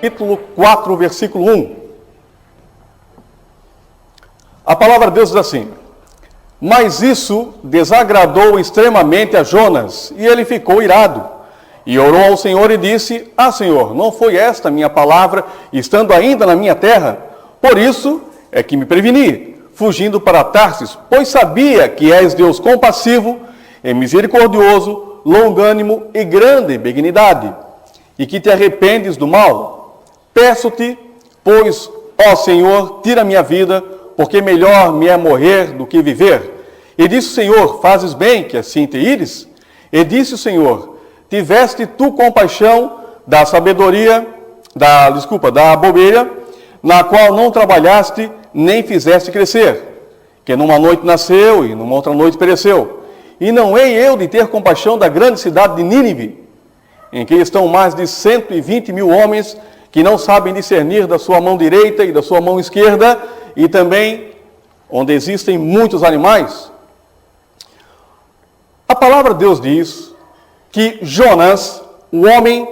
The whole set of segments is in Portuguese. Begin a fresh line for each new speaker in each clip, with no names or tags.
capítulo 4, versículo 1. A palavra de Deus diz assim: mas isso desagradou extremamente a Jonas, e ele ficou irado. E orou ao Senhor e disse: Senhor, não foi esta minha palavra, estando ainda na minha terra? Por isso é que me preveni, fugindo para Tarsis, pois sabia que és Deus compassivo e misericordioso, longânimo e grande em benignidade, e que te arrependes do mal. Peço-te, pois, ó Senhor, tira minha vida, porque melhor me é morrer do que viver. E disse o Senhor: fazes bem que assim te ires? E disse o Senhor: tiveste tu compaixão da sabedoria, da bobeira, na qual não trabalhaste, nem fizeste crescer, que numa noite nasceu e numa outra noite pereceu. E não hei eu de ter compaixão da grande cidade de Nínive, em que estão mais de 120 mil homens, que não sabem discernir da sua mão direita e da sua mão esquerda, e também onde existem muitos animais. A palavra de Deus diz que Jonas, um homem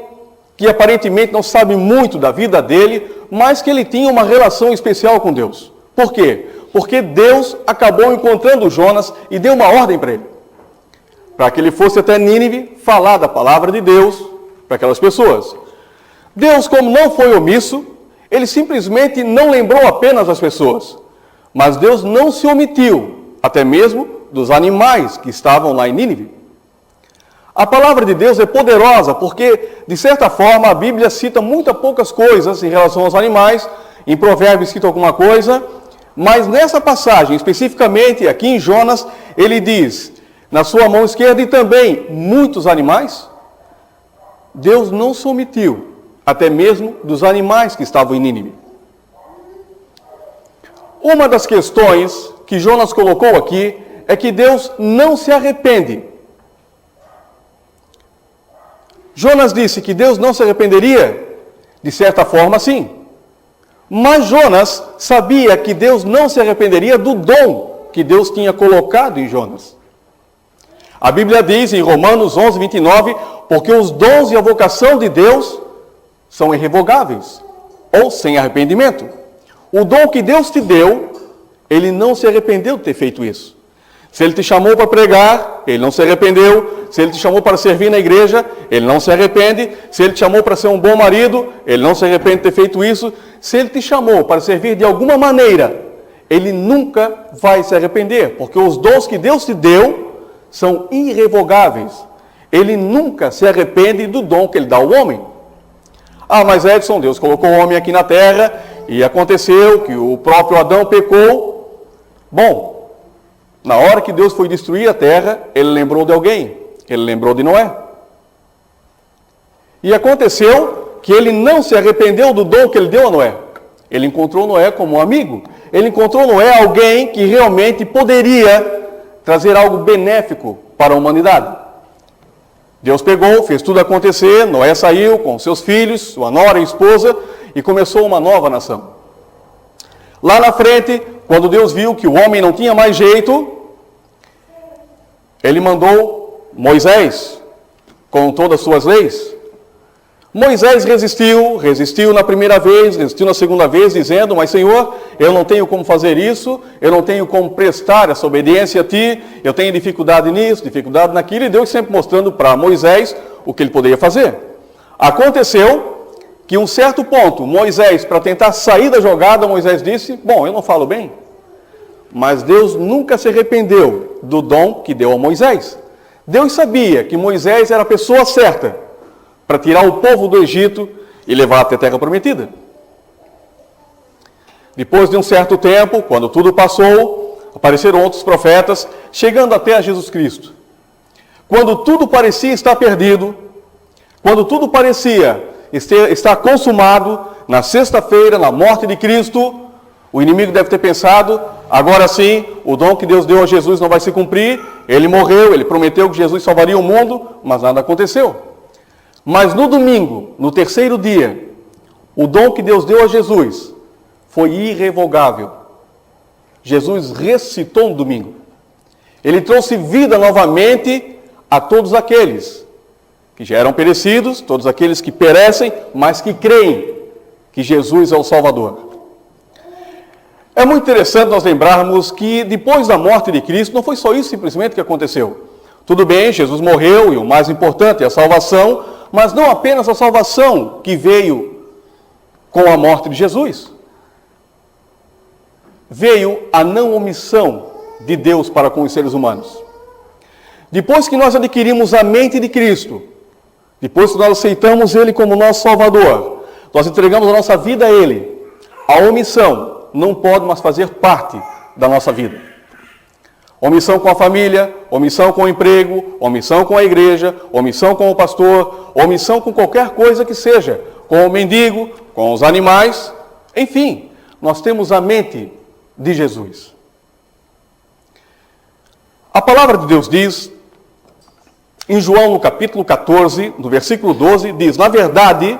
que aparentemente não sabe muito da vida dele, mas que ele tinha uma relação especial com Deus. Por quê? Porque Deus acabou encontrando Jonas e deu uma ordem para ele, para que ele fosse até Nínive falar da palavra de Deus para aquelas pessoas. Deus, como não foi omisso, ele simplesmente não lembrou apenas as pessoas, mas Deus não se omitiu, até mesmo dos animais que estavam lá em Nínive. A palavra de Deus é poderosa porque, de certa forma, a Bíblia cita muito poucas coisas em relação aos animais. Em Provérbios cita alguma coisa, mas nessa passagem, especificamente aqui em Jonas, ele diz: na sua mão esquerda e também muitos animais. Deus não se omitiu, até mesmo dos animais que estavam em Nínive. Uma das questões que Jonas colocou aqui é que Deus não se arrepende. Jonas disse que Deus não se arrependeria, de certa forma sim. Mas Jonas sabia que Deus não se arrependeria do dom que Deus tinha colocado em Jonas. A Bíblia diz em Romanos 11, 29, porque os dons e a vocação de Deus são irrevogáveis, ou sem arrependimento. O dom que Deus te deu, Ele não se arrependeu de ter feito isso. Se Ele te chamou para pregar, Ele não se arrependeu. Se Ele te chamou para servir na igreja, Ele não se arrepende. Se Ele te chamou para ser um bom marido, Ele não se arrepende de ter feito isso. Se Ele te chamou para servir de alguma maneira, Ele nunca vai se arrepender, porque os dons que Deus te deu são irrevogáveis. Ele nunca se arrepende do dom que Ele dá ao homem. Mas Edson, Deus colocou o homem aqui na terra e aconteceu que o próprio Adão pecou. Bom, na hora que Deus foi destruir a terra, Ele lembrou de alguém. Ele lembrou de Noé. E aconteceu que Ele não se arrependeu do dom que Ele deu a Noé. Ele encontrou Noé como um amigo. Ele encontrou Noé alguém que realmente poderia trazer algo benéfico para a humanidade. Deus pegou, fez tudo acontecer. Noé saiu com seus filhos, sua nora e esposa, e começou uma nova nação. Lá na frente, quando Deus viu que o homem não tinha mais jeito, Ele mandou Moisés com todas as suas leis. Moisés resistiu na primeira vez, resistiu na segunda vez, dizendo: mas Senhor, eu não tenho como fazer isso, eu não tenho como prestar essa obediência a Ti, eu tenho dificuldade nisso, dificuldade naquilo, e Deus sempre mostrando para Moisés o que ele poderia fazer. Aconteceu que um certo ponto, Moisés, para tentar sair da jogada, Moisés disse: bom, eu não falo bem. Mas Deus nunca se arrependeu do dom que deu a Moisés. Deus sabia que Moisés era a pessoa certa para tirar o povo do Egito e levar até a terra prometida. Depois de um certo tempo, quando tudo passou, apareceram outros profetas, chegando até a Jesus Cristo. Quando tudo parecia estar perdido, quando tudo parecia estar consumado, na sexta-feira, na morte de Cristo, o inimigo deve ter pensado: agora sim, o dom que Deus deu a Jesus não vai se cumprir. Ele morreu, ele prometeu que Jesus salvaria o mundo, mas nada aconteceu. Mas no domingo, no terceiro dia, o dom que Deus deu a Jesus foi irrevogável. Jesus ressuscitou no domingo. Ele trouxe vida novamente a todos aqueles que já eram perecidos, todos aqueles que perecem, mas que creem que Jesus é o Salvador. É muito interessante nós lembrarmos que depois da morte de Cristo, não foi só isso simplesmente que aconteceu. Tudo bem, Jesus morreu e o mais importante é a salvação, mas não apenas a salvação que veio com a morte de Jesus. Veio a não omissão de Deus para com os seres humanos. Depois que nós adquirimos a mente de Cristo, depois que nós aceitamos Ele como nosso Salvador, nós entregamos a nossa vida a Ele, a omissão não pode mais fazer parte da nossa vida. Omissão com a família, omissão com o emprego, omissão com a igreja, omissão com o pastor, omissão com qualquer coisa que seja, com o mendigo, com os animais, enfim, nós temos a mente de Jesus. A palavra de Deus diz, em João no capítulo 14, no versículo 12, diz, na verdade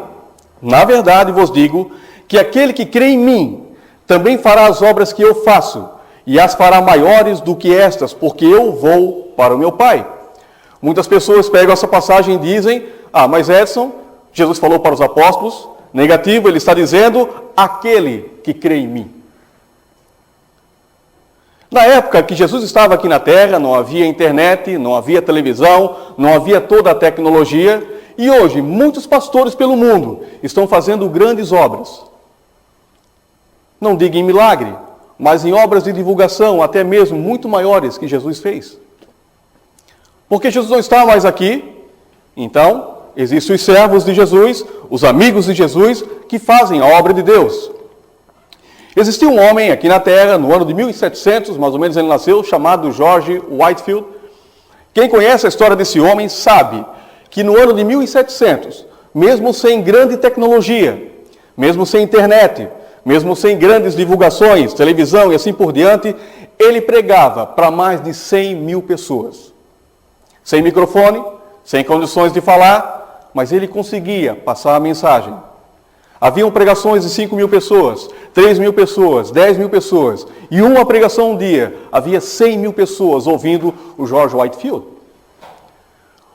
vos digo, que aquele que crê em mim, também fará as obras que eu faço, e as fará maiores do que estas, porque eu vou para o meu Pai. Muitas pessoas pegam essa passagem e dizem, mas Edson, Jesus falou para os apóstolos, negativo, ele está dizendo, aquele que crê em mim. Na época que Jesus estava aqui na terra, não havia internet, não havia televisão, não havia toda a tecnologia, e hoje muitos pastores pelo mundo estão fazendo grandes obras. Não diga em milagre, mas em obras de divulgação, até mesmo muito maiores que Jesus fez. Porque Jesus não está mais aqui, então existem os servos de Jesus, os amigos de Jesus, que fazem a obra de Deus. Existia um homem aqui na Terra, no ano de 1700, mais ou menos ele nasceu, chamado George Whitefield. Quem conhece a história desse homem sabe que no ano de 1700, mesmo sem grande tecnologia, mesmo sem internet, mesmo sem grandes divulgações, televisão e assim por diante, ele pregava para mais de 100 mil pessoas. Sem microfone, sem condições de falar, mas ele conseguia passar a mensagem. Haviam pregações de 5 mil pessoas, 3 mil pessoas, 10 mil pessoas. E uma pregação um dia, havia 100 mil pessoas ouvindo o George Whitefield.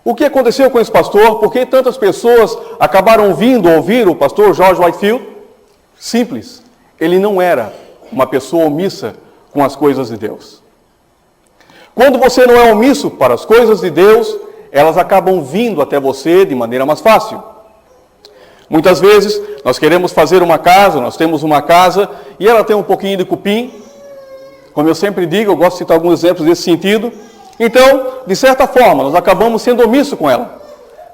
O que aconteceu com esse pastor? Por que tantas pessoas acabaram vindo ouvir o pastor George Whitefield? Simples, ele não era uma pessoa omissa com as coisas de Deus. Quando você não é omisso para as coisas de Deus, elas acabam vindo até você de maneira mais fácil. Muitas vezes, nós queremos fazer uma casa, nós temos uma casa, e ela tem um pouquinho de cupim. Como eu sempre digo, eu gosto de citar alguns exemplos nesse sentido. Então, de certa forma, nós acabamos sendo omissos com ela.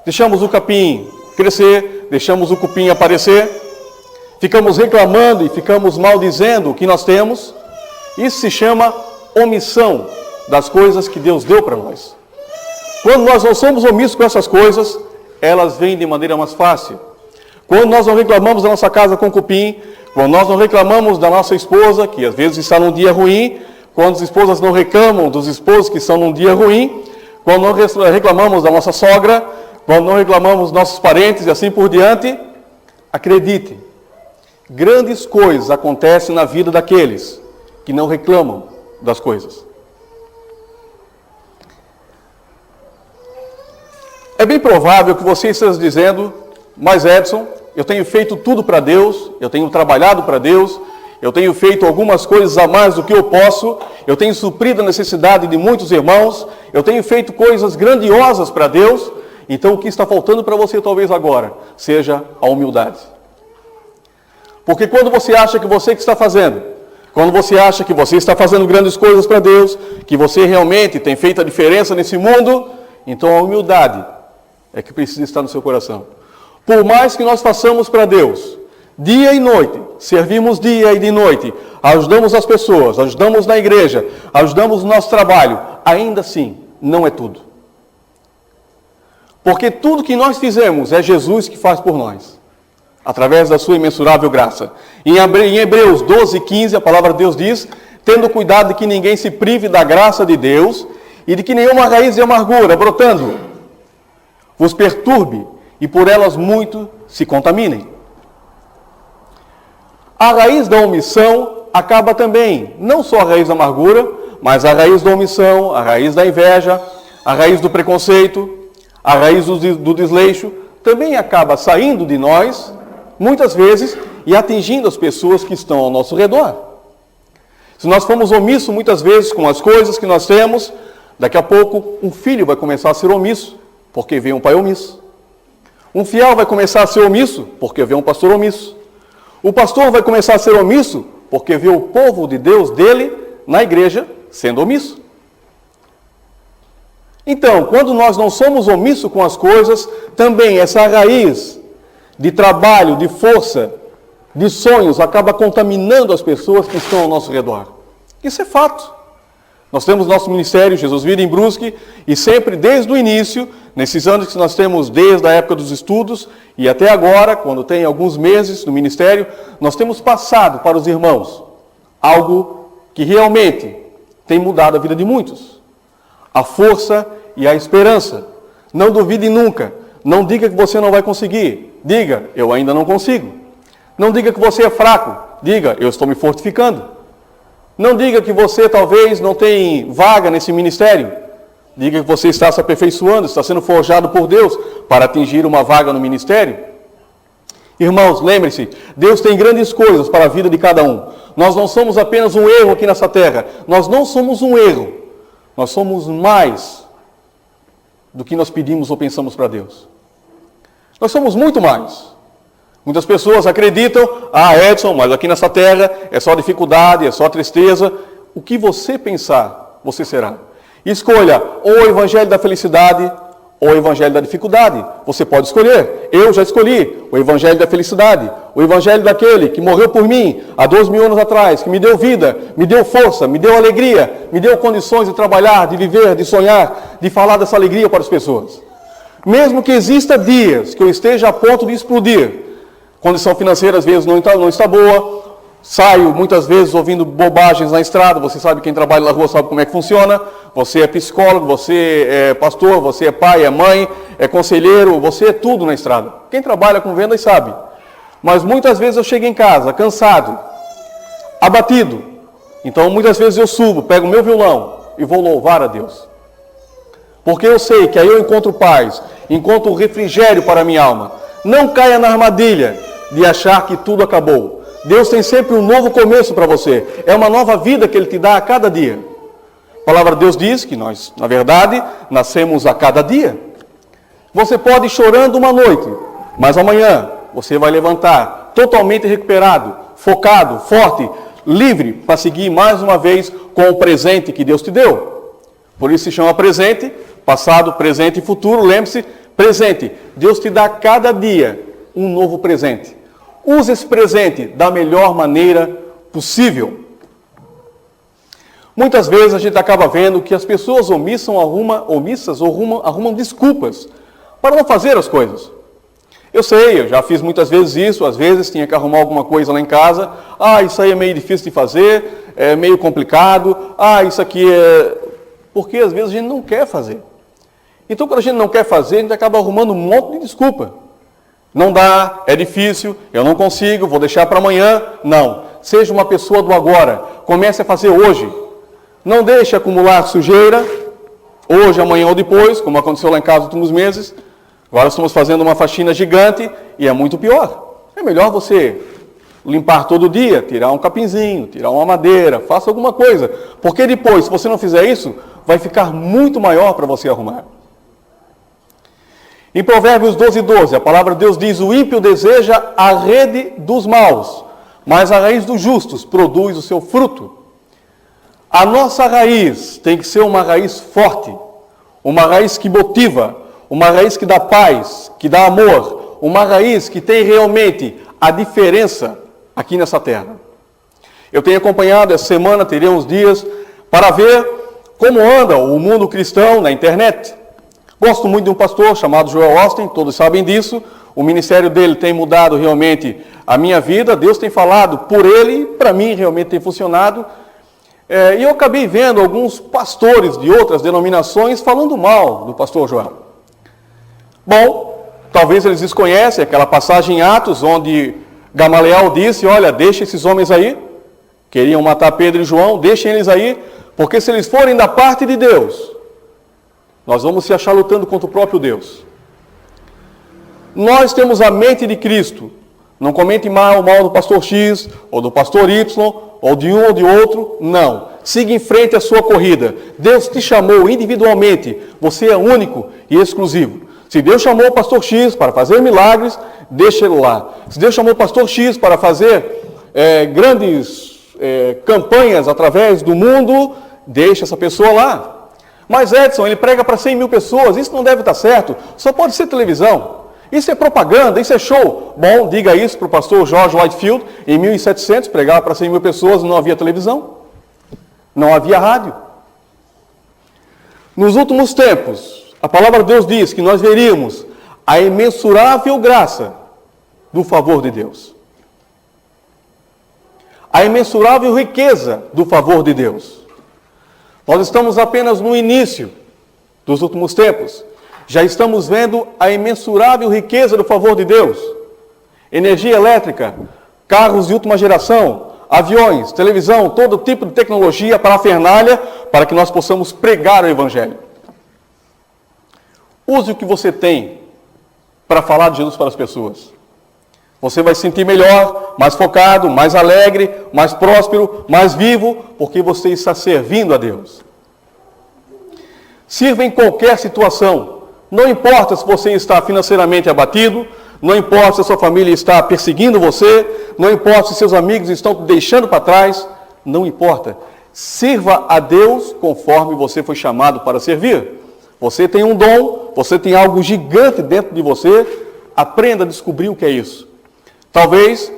Deixamos o capim crescer, deixamos o cupim aparecer, ficamos reclamando e ficamos maldizendo o que nós temos. Isso se chama omissão das coisas que Deus deu para nós. Quando nós não somos omissos com essas coisas, elas vêm de maneira mais fácil. Quando nós não reclamamos da nossa casa com cupim, quando nós não reclamamos da nossa esposa, que às vezes está num dia ruim, quando as esposas não reclamam dos esposos que estão num dia ruim, quando não reclamamos da nossa sogra, quando não reclamamos dos nossos parentes e assim por diante, acredite, grandes coisas acontecem na vida daqueles que não reclamam das coisas. É bem provável que você esteja dizendo, mas Edson, eu tenho feito tudo para Deus, eu tenho trabalhado para Deus, eu tenho feito algumas coisas a mais do que eu posso, eu tenho suprido a necessidade de muitos irmãos, eu tenho feito coisas grandiosas para Deus, então o que está faltando para você talvez agora seja a humildade. Porque quando você acha que você que está fazendo, quando você acha que você está fazendo grandes coisas para Deus, que você realmente tem feito a diferença nesse mundo, então a humildade é que precisa estar no seu coração. Por mais que nós façamos para Deus, dia e noite, servimos dia e de noite, ajudamos as pessoas, ajudamos na igreja, ajudamos no nosso trabalho, ainda assim, não é tudo. Porque tudo que nós fizemos é Jesus que faz por nós, através da sua imensurável graça. Em Hebreus 12:15, a palavra de Deus diz, tendo cuidado de que ninguém se prive da graça de Deus e de que nenhuma raiz de amargura, brotando, vos perturbe e por elas muito se contaminem. A raiz da omissão acaba também, não só a raiz da amargura, mas a raiz da omissão, a raiz da inveja, a raiz do preconceito, a raiz do desleixo, também acaba saindo de nós, muitas vezes, e atingindo as pessoas que estão ao nosso redor. Se nós formos omissos muitas vezes com as coisas que nós temos, daqui a pouco um filho vai começar a ser omisso, porque vê um pai omisso. Um fiel vai começar a ser omisso, porque vê um pastor omisso. O pastor vai começar a ser omisso, porque vê o povo de Deus dele na igreja sendo omisso. Então, quando nós não somos omissos com as coisas, também essa raiz de trabalho, de força, de sonhos, acaba contaminando as pessoas que estão ao nosso redor. Isso é fato. Nós temos nosso ministério, Jesus Vida em Brusque, e sempre desde o início, nesses anos que nós temos desde a época dos estudos, e até agora, quando tem alguns meses no ministério, nós temos passado para os irmãos algo que realmente tem mudado a vida de muitos. A força e a esperança. Não duvide nunca. Não diga que você não vai conseguir. Diga, eu ainda não consigo. Não diga que você é fraco. Diga, eu estou me fortificando. Não diga que você talvez não tem vaga nesse ministério. Diga que você está se aperfeiçoando, está sendo forjado por Deus para atingir uma vaga no ministério. Irmãos, lembre-se, Deus tem grandes coisas para a vida de cada um. Nós não somos apenas um erro aqui nessa terra. Nós não somos um erro. Nós somos mais do que nós pedimos ou pensamos para Deus. Nós somos muito mais. Muitas pessoas acreditam, Edson, mas aqui nessa terra é só dificuldade, é só tristeza. O que você pensar, você será. Escolha ou o evangelho da felicidade ou o evangelho da dificuldade. Você pode escolher. Eu já escolhi o evangelho da felicidade, o evangelho daquele que morreu por mim há 2.000 anos atrás, que me deu vida, me deu força, me deu alegria, me deu condições de trabalhar, de viver, de sonhar, de falar dessa alegria para as pessoas. Mesmo que exista dias que eu esteja a ponto de explodir, condição financeira às vezes não está boa, saio muitas vezes ouvindo bobagens na estrada, você sabe, quem trabalha na rua sabe como é que funciona, você é psicólogo, você é pastor, você é pai, é mãe, é conselheiro, você é tudo na estrada. Quem trabalha com vendas sabe. Mas muitas vezes eu chego em casa cansado, abatido, então muitas vezes eu subo, pego o meu violão e vou louvar a Deus. Porque eu sei que aí eu encontro paz, encontro refrigério para a minha alma. Não caia na armadilha de achar que tudo acabou. Deus tem sempre um novo começo para você. É uma nova vida que Ele te dá a cada dia. A palavra de Deus diz que nós, na verdade, nascemos a cada dia. Você pode ir chorando uma noite, mas amanhã você vai levantar totalmente recuperado, focado, forte, livre para seguir mais uma vez com o presente que Deus te deu. Por isso se chama presente, passado, presente e futuro. Lembre-se, presente. Deus te dá cada dia um novo presente. Use esse presente da melhor maneira possível. Muitas vezes a gente acaba vendo que as pessoas omissas arrumam desculpas para não fazer as coisas. Eu sei, eu já fiz muitas vezes isso, às vezes tinha que arrumar alguma coisa lá em casa. Isso aí é meio difícil de fazer, é meio complicado. Isso aqui é... Porque às vezes a gente não quer fazer. Então, quando a gente não quer fazer, a gente acaba arrumando um monte de desculpa. Não dá, é difícil, eu não consigo, vou deixar para amanhã. Não. Seja uma pessoa do agora. Comece a fazer hoje. Não deixe acumular sujeira, hoje, amanhã ou depois, como aconteceu lá em casa nos últimos meses. Agora estamos fazendo uma faxina gigante e é muito pior. É melhor você limpar todo dia, tirar um capinzinho, tirar uma madeira, faça alguma coisa. Porque depois, se você não fizer isso, vai ficar muito maior para você arrumar. Em Provérbios 12:12, a palavra de Deus diz: o ímpio deseja a rede dos maus, mas a raiz dos justos produz o seu fruto. A nossa raiz tem que ser uma raiz forte, uma raiz que motiva, uma raiz que dá paz, que dá amor, uma raiz que tem realmente a diferença aqui nessa terra. Eu tenho acompanhado essa semana, terei uns dias, para ver como anda o mundo cristão na internet. Gosto muito de um pastor chamado Joel Austin, todos sabem disso. O ministério dele tem mudado realmente a minha vida. Deus tem falado por ele, para mim realmente tem funcionado. E eu acabei vendo alguns pastores de outras denominações falando mal do pastor Joel. Bom, talvez eles desconhecem aquela passagem em Atos, onde Gamaliel disse: olha, deixa esses homens aí, queriam matar Pedro e João, deixem eles aí, porque se eles forem da parte de Deus, nós vamos se achar lutando contra o próprio Deus. Nós temos a mente de Cristo, Não comente mal do pastor X, ou do pastor Y, ou de um ou de outro. Não. Siga em frente a sua corrida. Deus te chamou individualmente. Você é único e exclusivo. Se Deus chamou o pastor X para fazer milagres, deixa ele lá. Se Deus chamou o pastor X para fazer grandes campanhas através do mundo, deixa essa pessoa lá. Mas Edson, ele prega para 100 mil pessoas. Isso não deve estar certo. Só pode ser televisão. Isso é propaganda, isso é show. Bom, diga isso para o pastor George Whitefield. Em 1700, pregava para 100 mil pessoas, não havia televisão. Não havia rádio. Nos últimos tempos, a palavra de Deus diz que nós veríamos a imensurável graça do favor de Deus. A imensurável riqueza do favor de Deus. Nós estamos apenas no início dos últimos tempos. Já estamos vendo a imensurável riqueza do favor de Deus. Energia elétrica, carros de última geração, aviões, televisão, todo tipo de tecnologia, parafernália, para que nós possamos pregar o Evangelho. Use o que você tem para falar de Jesus para as pessoas. Você vai se sentir melhor, mais focado, mais alegre, mais próspero, mais vivo, porque você está servindo a Deus. Sirva em qualquer situação. Não importa se você está financeiramente abatido, não importa se a sua família está perseguindo você, não importa se seus amigos estão te deixando para trás, não importa. Sirva a Deus conforme você foi chamado para servir. Você tem um dom, você tem algo gigante dentro de você, aprenda a descobrir o que é isso. Talvez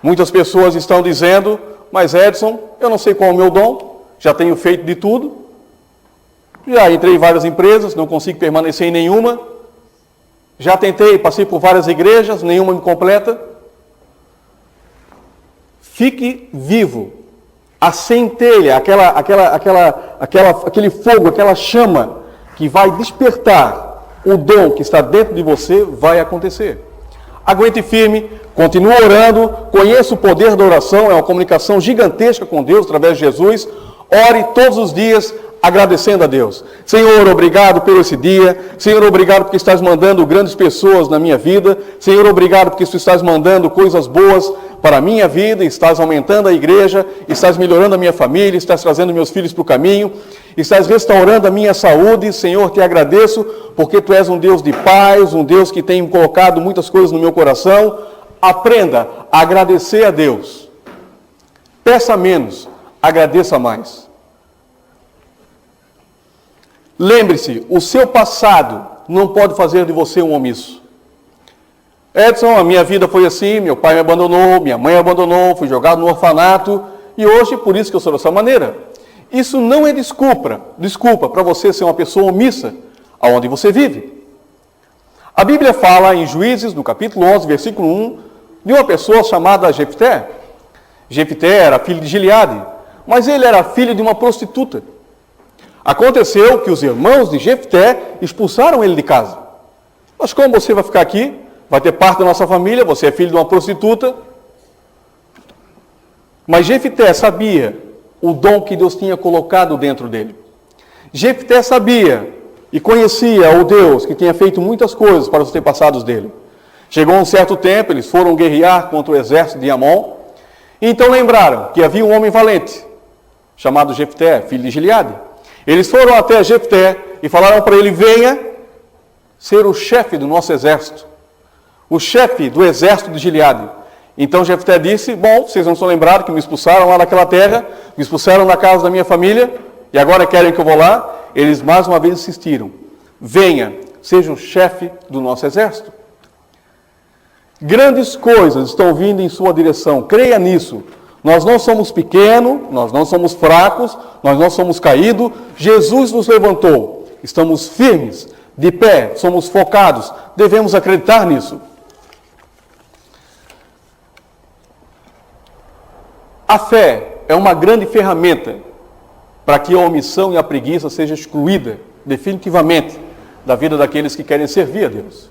muitas pessoas estão dizendo, mas Edson, eu não sei qual é o meu dom, já tenho feito de tudo. Já entrei em várias empresas, não consigo permanecer em nenhuma. Já tentei, passei por várias igrejas, nenhuma me completa. Fique vivo. A centelha, aquele fogo, aquela chama que vai despertar o dom que está dentro de você, vai acontecer. Aguente firme, continue orando, conheça o poder da oração, é uma comunicação gigantesca com Deus através de Jesus. Ore todos os dias, agradecendo a Deus. Senhor, obrigado por esse dia. Senhor, obrigado porque estás mandando grandes pessoas na minha vida. Senhor, obrigado porque tu estás mandando coisas boas para a minha vida, estás aumentando a igreja, estás melhorando a minha família, estás trazendo meus filhos para o caminho, estás restaurando a minha saúde. Senhor, te agradeço porque tu és um Deus de paz, um Deus que tem colocado muitas coisas no meu coração. Aprenda a agradecer a Deus. Peça menos, agradeça mais. Lembre-se, o seu passado não pode fazer de você um omisso. Edson, a minha vida foi assim, meu pai me abandonou, minha mãe me abandonou, fui jogado no orfanato, e hoje, por isso que eu sou dessa maneira. Isso não é desculpa para você ser uma pessoa omissa aonde você vive. A Bíblia fala em Juízes, no capítulo 11, versículo 1, de uma pessoa chamada Jefté. Jefté era filho de Gileade, mas ele era filho de uma prostituta. Aconteceu que os irmãos de Jefté expulsaram ele de casa. Mas como você vai ficar aqui? Vai ter parte da nossa família, você é filho de uma prostituta. Mas Jefté sabia o dom que Deus tinha colocado dentro dele. Jefté sabia e conhecia o Deus que tinha feito muitas coisas para os antepassados dele. Chegou um certo tempo, eles foram guerrear contra o exército de Amon. E então lembraram que havia um homem valente, chamado Jefté, filho de Gileade. Eles foram até Jefté e falaram para ele, venha ser o chefe do nosso exército. O chefe do exército de Gileade. Então Jefté disse, bom, vocês não estão lembrados que me expulsaram lá daquela terra, me expulsaram da casa da minha família, e agora querem que eu vou lá? Eles mais uma vez insistiram, venha, seja o chefe do nosso exército. Grandes coisas estão vindo em sua direção, creia nisso. Nós não somos pequenos, nós não somos fracos, nós não somos caídos. Jesus nos levantou, estamos firmes, de pé, somos focados, devemos acreditar nisso. A fé é uma grande ferramenta para que a omissão e a preguiça seja excluída definitivamente da vida daqueles que querem servir a Deus.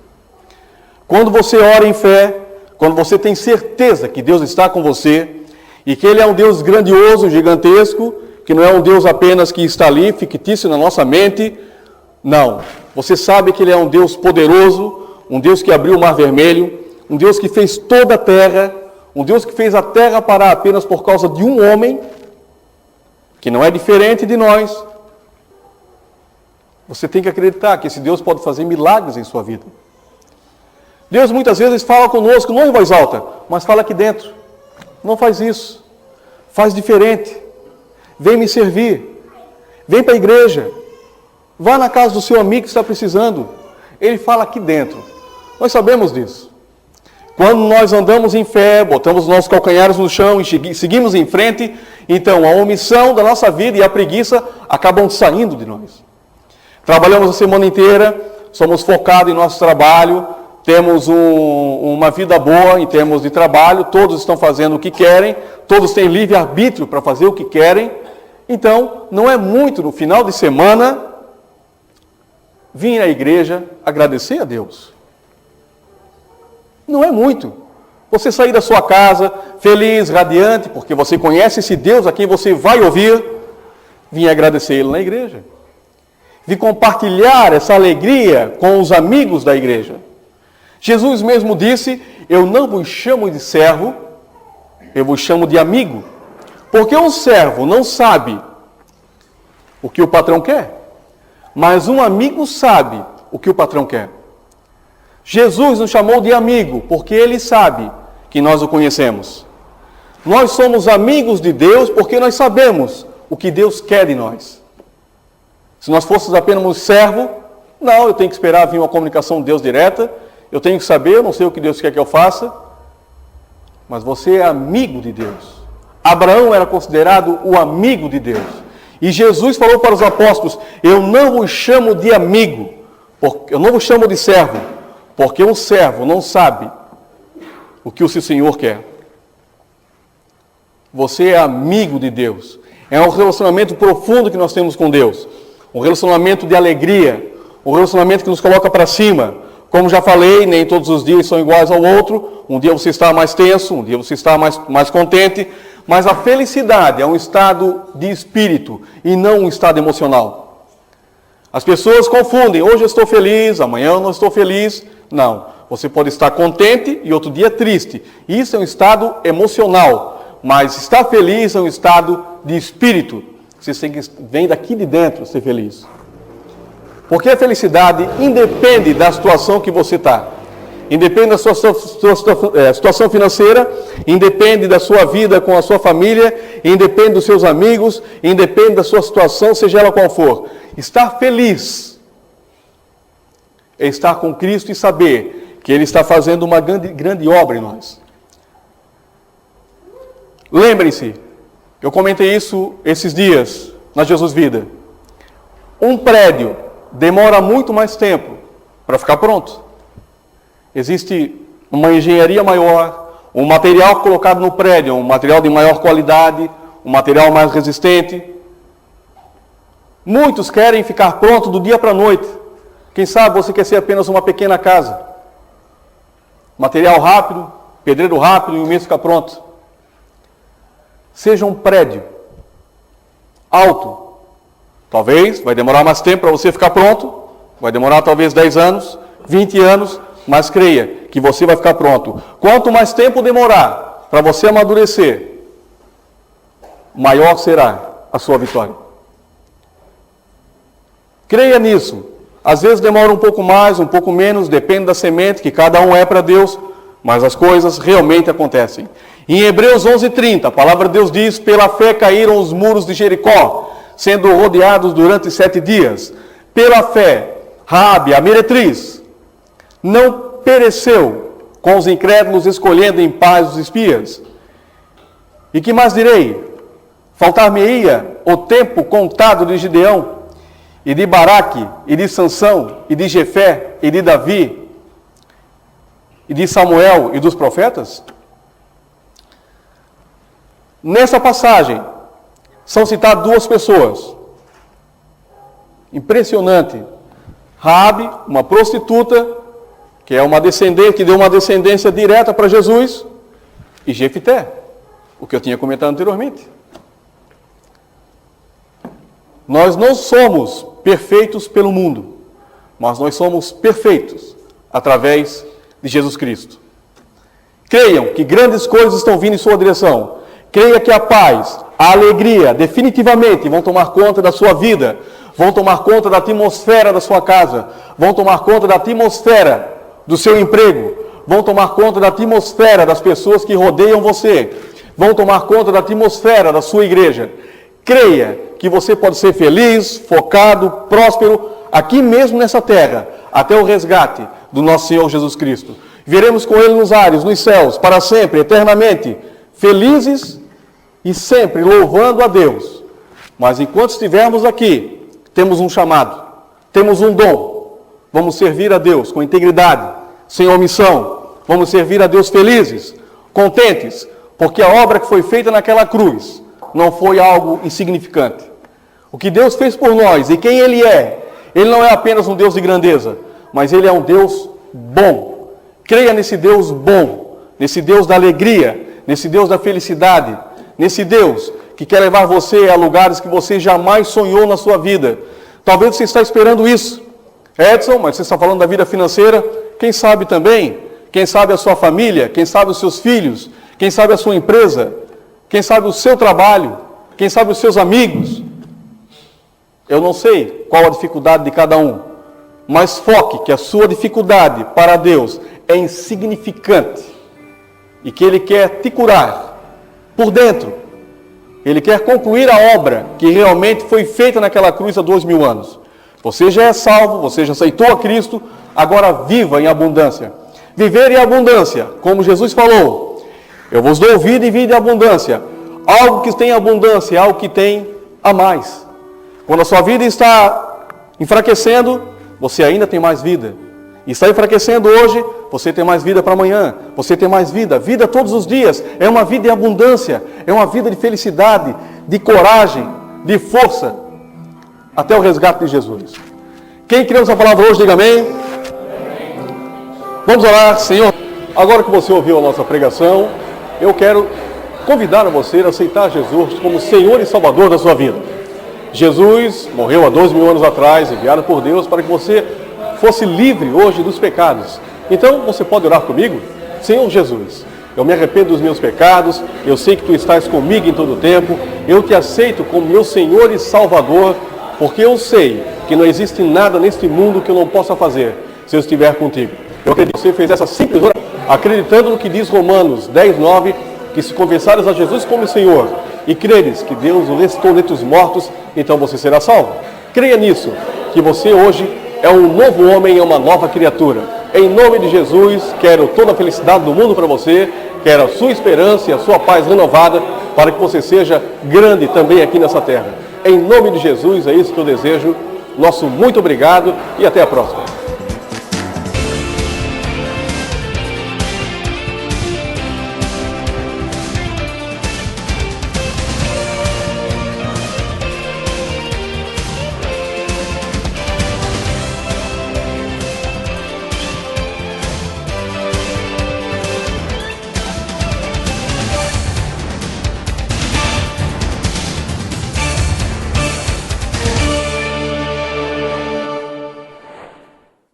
Quando você ora em fé, quando você tem certeza que Deus está com você, e que Ele é um Deus grandioso, gigantesco, que não é um Deus apenas que está ali, fictício na nossa mente. Não. Você sabe que Ele é um Deus poderoso, um Deus que abriu o Mar Vermelho, um Deus que fez toda a terra, um Deus que fez a terra parar apenas por causa de um homem, que não é diferente de nós. Você tem que acreditar que esse Deus pode fazer milagres em sua vida. Deus muitas vezes fala conosco, não em voz alta, mas fala aqui dentro. Não faz isso. Faz diferente. Vem me servir. Vem para a igreja. Vá na casa do seu amigo que está precisando. Ele fala aqui dentro. Nós sabemos disso. Quando nós andamos em fé, botamos nossos calcanhares no chão e seguimos em frente, então a omissão da nossa vida e a preguiça acabam saindo de nós. Trabalhamos a semana inteira, somos focados em nosso trabalho, temos uma vida boa em termos de trabalho, todos estão fazendo o que querem, todos têm livre-arbítrio para fazer o que querem. Então, não é muito no final de semana vir à igreja agradecer a Deus. Não é muito. Você sair da sua casa feliz, radiante, porque você conhece esse Deus a quem você vai ouvir, vir agradecer Ele na igreja. Vir compartilhar essa alegria com os amigos da igreja. Jesus mesmo disse, eu não vos chamo de servo, eu vos chamo de amigo. Porque um servo não sabe o que o patrão quer, mas um amigo sabe o que o patrão quer. Jesus nos chamou de amigo, porque Ele sabe que nós o conhecemos. Nós somos amigos de Deus porque nós sabemos o que Deus quer de nós. Se nós fôssemos apenas um servo, não, eu tenho que esperar vir uma comunicação de Deus direta, eu tenho que saber, eu não sei o que Deus quer que eu faça, mas você é amigo de Deus. Abraão era considerado o amigo de Deus. E Jesus falou para os apóstolos, eu não vos chamo de amigo, eu não vos chamo de servo, porque um servo não sabe o que o seu Senhor quer. Você é amigo de Deus. É um relacionamento profundo que nós temos com Deus. Um relacionamento de alegria. Um relacionamento que nos coloca para cima. Como já falei, nem todos os dias são iguais ao outro. Um dia você está mais tenso, um dia você está mais contente. Mas a felicidade é um estado de espírito e não um estado emocional. As pessoas confundem. Hoje eu estou feliz, amanhã eu não estou feliz. Não. Você pode estar contente e outro dia triste. Isso é um estado emocional. Mas estar feliz é um estado de espírito. Você tem que vem daqui de dentro ser feliz. Porque a felicidade independe da situação que você está. Independe da sua situação financeira, independe da sua vida com a sua família, independe dos seus amigos, independe da sua situação, seja ela qual for. Estar feliz é estar com Cristo e saber que Ele está fazendo uma grande obra em nós. Lembrem-se, eu comentei isso esses dias na Jesus Vida. Um prédio demora muito mais tempo para ficar pronto. Existe uma engenharia maior, um material colocado no prédio, um material de maior qualidade, um material mais resistente. Muitos querem ficar pronto do dia para a noite. Quem sabe você quer ser apenas uma pequena casa. Material rápido, pedreiro rápido e o mês fica pronto. Seja um prédio alto. Talvez vai demorar mais tempo para você ficar pronto. Vai demorar talvez 10 anos, 20 anos. Mas creia que você vai ficar pronto. Quanto mais tempo demorar para você amadurecer, maior será a sua vitória. Creia nisso. Às vezes demora um pouco mais, um pouco menos, depende da semente que cada um é para Deus, mas as coisas realmente acontecem. Em Hebreus 11:30, a palavra de Deus diz, pela fé caíram os muros de Jericó, sendo rodeados durante 7 dias. Pela fé, Raabe, a meretriz, não pereceu com os incrédulos escolhendo em paz os espias. E que mais direi? Faltar-me-ia o tempo contado de Gideão, e de Baraque, e de Sansão, e de Jefé, e de Davi, e de Samuel e dos profetas? Nessa passagem, são citadas 2 pessoas. Impressionante. Raabe, uma prostituta, que é uma descendente, que deu uma descendência direta para Jesus, e Jefté, o que eu tinha comentado anteriormente. Nós não somos perfeitos pelo mundo, mas nós somos perfeitos através de Jesus Cristo. Creiam que grandes coisas estão vindo em sua direção. Creia que a paz, a alegria, definitivamente vão tomar conta da sua vida, vão tomar conta da atmosfera da sua casa, vão tomar conta da atmosfera do seu emprego, vão tomar conta da atmosfera das pessoas que rodeiam você, vão tomar conta da atmosfera da sua igreja. Creia que você pode ser feliz, focado, próspero, aqui mesmo nessa terra, até o resgate do nosso Senhor Jesus Cristo. Veremos com Ele nos ares, nos céus, para sempre, eternamente, felizes e sempre louvando a Deus. Mas enquanto estivermos aqui, temos um chamado, temos um dom. Vamos servir a Deus com integridade, sem omissão. Vamos servir a Deus felizes, contentes, porque a obra que foi feita naquela cruz não foi algo insignificante. O que Deus fez por nós e quem Ele não é apenas um Deus de grandeza, mas Ele é um Deus bom. Creia nesse Deus bom, nesse Deus da alegria, nesse Deus da felicidade, nesse Deus que quer levar você a lugares que você jamais sonhou na sua vida. Talvez você está esperando isso. Edson, mas você está falando da vida financeira, quem sabe também? Quem sabe a sua família? Quem sabe os seus filhos? Quem sabe a sua empresa? Quem sabe o seu trabalho? Quem sabe os seus amigos? Eu não sei qual a dificuldade de cada um, mas foque que a sua dificuldade para Deus é insignificante e que Ele quer te curar por dentro. Ele quer concluir a obra que realmente foi feita naquela cruz há 2000 anos. Você já é salvo, você já aceitou a Cristo, agora viva em abundância. Viver em abundância, como Jesus falou, eu vos dou vida e vida em abundância. Algo que tem abundância é algo que tem a mais. Quando a sua vida está enfraquecendo, você ainda tem mais vida. E está enfraquecendo hoje, você tem mais vida para amanhã. Você tem mais vida. Vida todos os dias. É uma vida em abundância. É uma vida de felicidade, de coragem, de força. Até o resgate de Jesus. Quem crê nessa palavra hoje, diga amém. Vamos orar, Senhor. Agora que você ouviu a nossa pregação, eu quero convidar a você a aceitar Jesus como Senhor e Salvador da sua vida. Jesus morreu há 2000 anos atrás, enviado por Deus para que você fosse livre hoje dos pecados. Então, você pode orar comigo? Senhor Jesus, eu me arrependo dos meus pecados, eu sei que Tu estás comigo em todo o tempo, eu Te aceito como meu Senhor e Salvador, porque eu sei que não existe nada neste mundo que eu não possa fazer se eu estiver contigo. Eu acredito que você fez essa simples oração, acreditando no que diz Romanos 10:9, que se confessares a Jesus como Senhor e creres que Deus o ressuscitou dentre os mortos, então você será salvo. Creia nisso, que você hoje é um novo homem, é uma nova criatura. Em nome de Jesus, quero toda a felicidade do mundo para você, quero a sua esperança e a sua paz renovada, para que você seja grande também aqui nessa terra. Em nome de Jesus, é isso que eu desejo. Nosso muito obrigado e até a próxima.